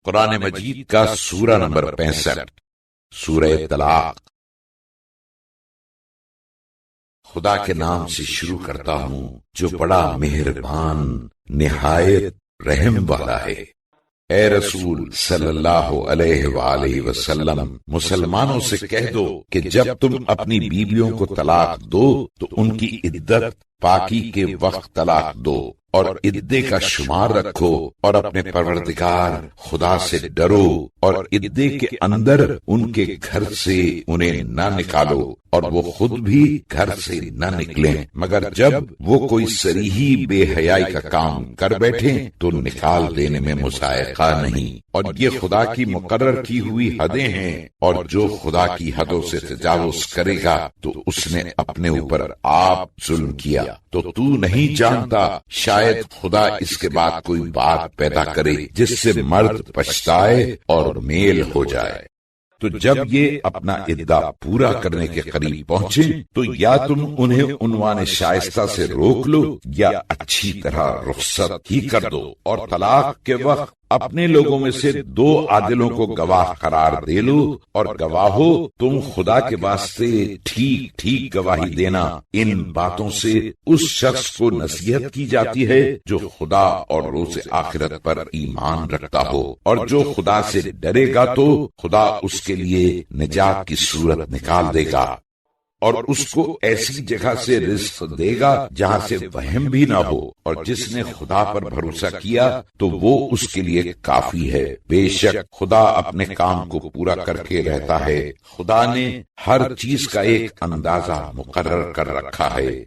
قرآن مجید کا سورہ نمبر 65، سورہ طلاق۔ خدا کے نام سے شروع کرتا ہوں جو بڑا مہربان نہایت رحم والا ہے۔ اے رسول صلی اللہ علیہ وآلہ وسلم، مسلمانوں سے کہہ دو کہ جب تم اپنی بیویوں کو طلاق دو تو ان کی عدت پاکی کے وقت طلاق دو اور عدے کا شمار رکھو، اور اپنے پروردگار خدا سے ڈرو، اور عدے کے اندر ان کے گھر سے انہیں نہ نکالو، اور وہ خود بھی گھر سے نہ نکلیں مگر جب وہ کوئی صریحی بے حیائی کا کام کر بیٹھیں تو نکال دینے میں مضائقہ نہیں، اور یہ خدا کی مقرر کی ہوئی حدیں ہیں، اور جو خدا کی حدوں سے تجاوز کرے گا تو اس نے اپنے اوپر آپ ظلم کیا۔ تو نہیں جانتا شاید خدا اس کے بعد کوئی بات پیدا کرے جس سے مرد پچھتائے اور میل ہو جائے۔ تو جب یہ اپنا عدہ پورا کرنے کے قریب پہنچے تو یا تم انہیں عنوان شائستہ سے روک لو یا اچھی طرح رخصت ہی کر دو، اور طلاق کے وقت اپنے لوگوں میں سے 2 عادلوں کو گواہ قرار دے لو، اور گواہو تم خدا کے واسطے ٹھیک ٹھیک گواہی دینا۔ ان باتوں سے اس شخص کو نصیحت کی جاتی ہے جو خدا اور روز آخرت پر ایمان رکھتا ہو، اور جو خدا سے ڈرے گا تو خدا اس کے لیے نجات کی صورت نکال دے گا، اور اس کو ایسی جگہ سے رزق دے گا جہاں سے وہم بھی نہ ہو، اور جس نے خدا پر بھروسہ کیا تو وہ اس کے لیے کافی ہے۔ بے شک خدا اپنے کام کو پورا کر کے رہتا ہے، خدا نے ہر چیز کا ایک اندازہ مقرر کر رکھا ہے۔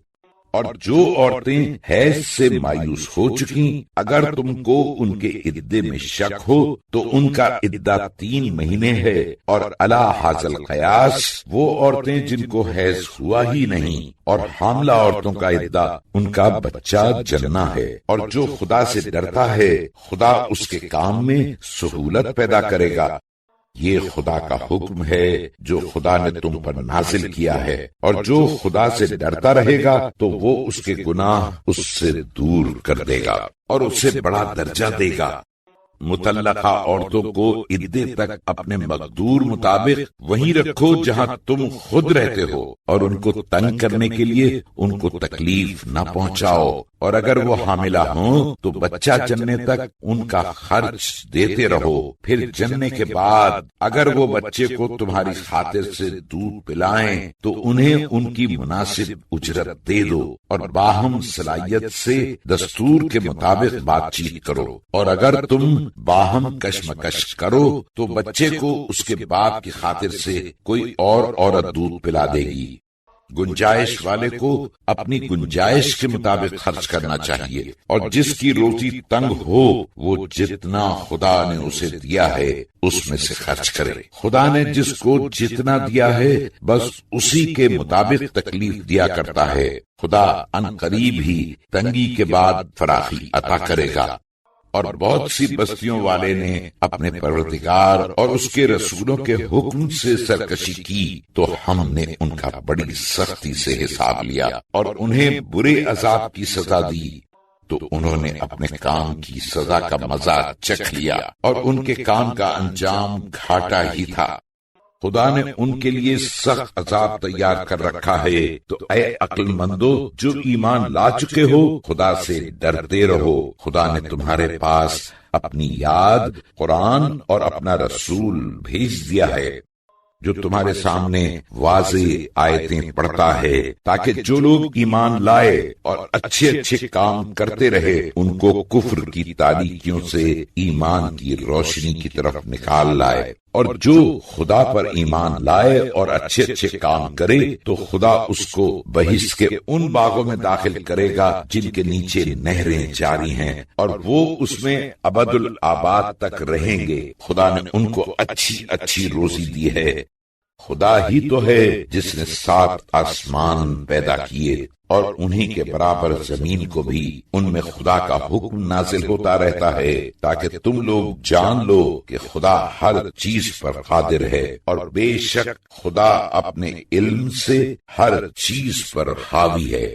اور جو عورتیں حیض سے مایوس ہو چکی، اگر تم کو ان کے عدے میں شک ہو تو ان کا عدہ 3 مہینے ہے، اور علی حاصل قیاس وہ عورتیں جن کو حیض ہوا ہی نہیں، اور حاملہ عورتوں کا عدہ ان کا بچہ جننا ہے۔ اور جو خدا سے ڈرتا ہے خدا اس کے کام میں سہولت پیدا کرے گا۔ یہ خدا کا حکم ہے جو خدا نے تم پر نازل کیا ہے، اور جو خدا سے ڈرتا رہے گا تو وہ اس کے گناہ اس سے دور کر دے گا اور اسے بڑا درجہ دے گا۔ مطلقہ عورتوں کو عدے تک اپنے مقدور مطابق وہیں رکھو جہاں تم خود رہتے ہو، اور ان کو تنگ کرنے کے لیے ان کو تکلیف نہ پہنچاؤ، اور اگر وہ حاملہ ہوں تو بچہ جننے تک ان کا خرچ دیتے رہو۔ پھر جننے کے بعد اگر وہ بچے کو تمہاری خاطر سے دودھ پلائیں تو انہیں ان کی مناسب اجرت دے دو، اور باہم صلاحیت سے دستور کے مطابق بات چیت کرو، اور اگر تم باہم کشمکش کرو تو بچے کو اس کے باپ کی خاطر سے کوئی اور عورت دودھ پلا دے گی۔ گنجائش والے کو اپنی گنجائش کے مطابق خرچ کرنا چاہیے، اور جس کی روزی تنگ ہو وہ جتنا خدا نے اسے دیا ہے اس میں سے خرچ کرے۔ خدا نے جس کو جتنا دیا ہے بس اسی کے مطابق تکلیف دیا کرتا ہے۔ خدا ان قریب ہی تنگی کے بعد فراخی عطا کرے گا۔ اور بہت سی بستیوں والے نے اپنے پروردگار اور اس کے رسولوں کے حکم سے سرکشی کی تو ہم نے ان کا بڑی سختی سے حساب لیا اور انہیں برے عذاب کی سزا دی، تو انہوں نے اپنے کام کی سزا کا مزہ چکھ لیا اور ان کے کام کا انجام گھاٹا ہی تھا۔ خدا نے ان کے لیے سخت عذاب تیار کر رکھا ہے، تو اے عقل مندو جو ایمان لا چکے ہو خدا سے ڈرتے رہو۔ خدا نے تمہارے پاس اپنی یاد قرآن اور اپنا رسول بھیج دیا ہے جو تمہارے سامنے واضح آیتیں پڑھتا ہے، تاکہ جو لوگ ایمان لائے اور اچھے اچھے کام کرتے رہے ان کو کفر کی تاریکیوں سے ایمان کی روشنی کی طرف نکال لائے، اور جو خدا پر ایمان لائے اور اچھے اچھے کام کرے تو خدا اس کو بہشت کے ان باغوں میں داخل کرے گا جن کے نیچے نہریں جاری ہیں، اور وہ اس میں ابد الآباد تک رہیں گے۔ خدا نے ان کو اچھی اچھی روزی دی ہے۔ خدا ہی تو ہے جس نے 7 آسمان پیدا کیے اور انہی کے برابر زمین کو بھی، ان میں خدا کا حکم نازل ہوتا رہتا ہے تاکہ تم لوگ جان لو کہ خدا ہر چیز پر قادر ہے، اور بے شک خدا اپنے علم سے ہر چیز پر حاوی ہے۔